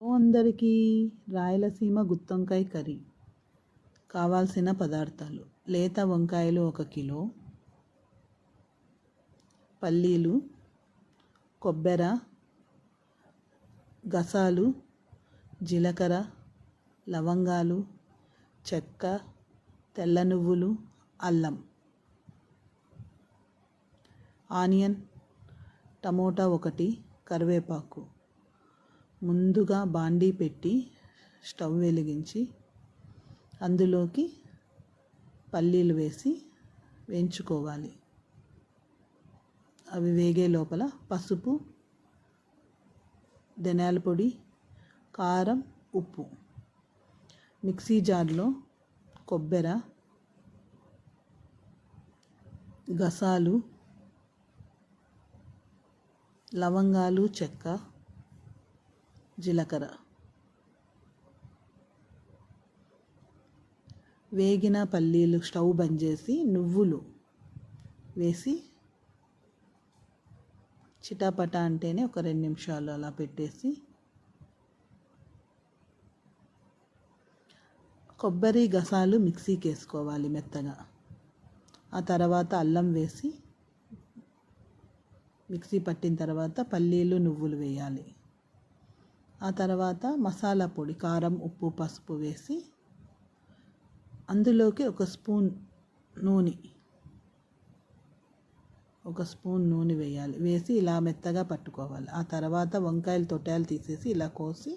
అందరికీ రాయలసీమ గుత్తొంకాయ కర్రీ కావాల్సిన పదార్థాలు: లేత వంకాయలు 1 కిలో, పల్లీలు, కొబ్బెర, గసాలు, జీలకర్ర, లవంగాలు, చెక్క, తెల్ల నువ్వులు, అల్లం, ఆనియన్, టమోటా 1, కరివేపాకు. ముందుగా బాండీ పెట్టి స్టవ్ వెలిగించి అందులోకి పల్లీలు వేసి వేయించుకోవాలి. అవి వేగే లోపల పసుపు, ధనియాల పొడి, కారం, ఉప్పు. మిక్సీ జార్లో కొబ్బెర, గసాలు, లవంగాలు, చెక్క, జీలకర్ర వేగిన పల్లీలు స్టవ్ బంద్ చేసి నువ్వులు వేసి చిటాపటా అంటేనే ఒక 2 నిమిషాలు అలా పెట్టేసి కొబ్బరి గసాలు మిక్సీకి వేసుకోవాలి మెత్తగా. ఆ తర్వాత అల్లం వేసి మిక్సీ పట్టిన తర్వాత పల్లీలు నువ్వులు వేయాలి. ఆ తర్వాత మసాలా పొడి కారం, ఉప్పు, పసుపు వేసి అందులోకి 1 స్పూన్ నూనె వేయాలి. వేసి ఇలా మెత్తగా పట్టుకోవాలి. ఆ తర్వాత వంకాయలు తొట్టాలు తీసేసి ఇలా కోసి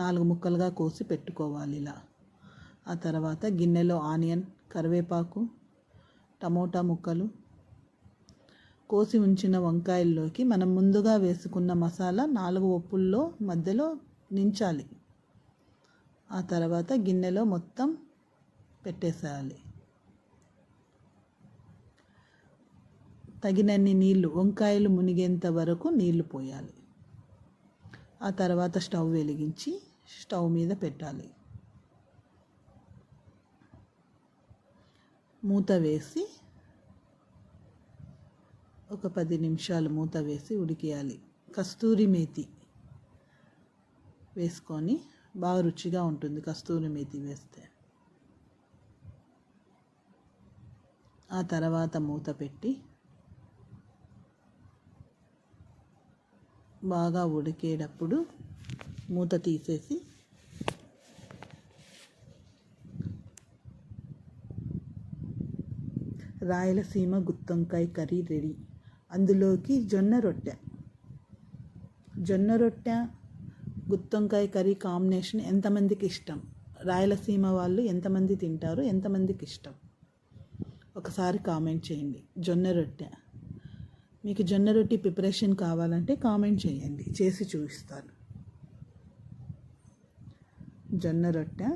4 ముక్కలుగా కోసి పెట్టుకోవాలి ఇలా. ఆ తర్వాత గిన్నెలో ఆనియన్, కరివేపాకు, టమోటా ముక్కలు, కోసి ఉంచిన వంకాయల్లోకి మనం ముందుగా వేసుకున్న మసాలా 4 ఒప్పుల్లో మధ్యలో నించాలి. ఆ తర్వాత గిన్నెలో మొత్తం పెట్టేసేయాలి. తగినన్ని నీళ్లు, వంకాయలు మునిగేంత వరకు నీళ్లు పోయాలి. ఆ తర్వాత స్టవ్ వెలిగించి స్టవ్ మీద పెట్టాలి. మూత వేసి ఒక 10 నిమిషాలు మూత వేసి ఉడికియాలి. కస్తూరి మేతి వేసుకొని బాగా రుచిగా ఉంటుంది కస్తూరి మేతి వేస్తే. ఆ తర్వాత మూత పెట్టి బాగా ఉడికేటప్పుడు మూత తీసేసి రాయలసీమ గుత్తొంకాయ కర్రీ రెడీ. అందులోకి జొన్న రొట్టె గుత్తొంకాయ కర్రీ కాంబినేషన్ ఎంతమందికి ఇష్టం? రాయలసీమ వాళ్ళు ఎంతమంది తింటారు? ఎంతమందికి ఇష్టం? ఒకసారి కామెంట్ చేయండి. జొన్న రొట్టె మీకు జొన్న రొట్టె ప్రిపరేషన్ కావాలంటే కామెంట్ చేయండి, చేసి చూపిస్తాను. జొన్న రొట్టె,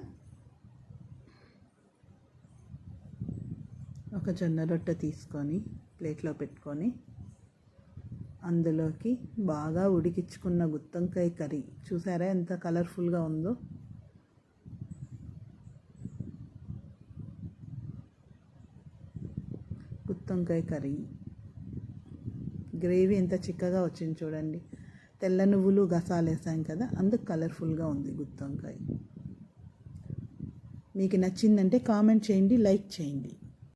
ఒక జొన్న రొట్టె తీసుకొని ప్లేట్లో పెట్టుకొని అందులోకి బాగా ఉడికించుకున్న గుత్తొంకాయ కర్రీ, చూసారా ఎంత కలర్ఫుల్గా ఉందో? గుత్తొంకాయ కర్రీ గ్రేవీ ఎంత చిక్కగా వచ్చింది చూడండి. తెల్ల నువ్వులు, గసాలు వేసాం కదా, అందుకు కలర్ఫుల్గా ఉంది గుత్తొంకాయ. మీకు నచ్చిందంటే కామెంట్ చేయండి, లైక్ చేయండి.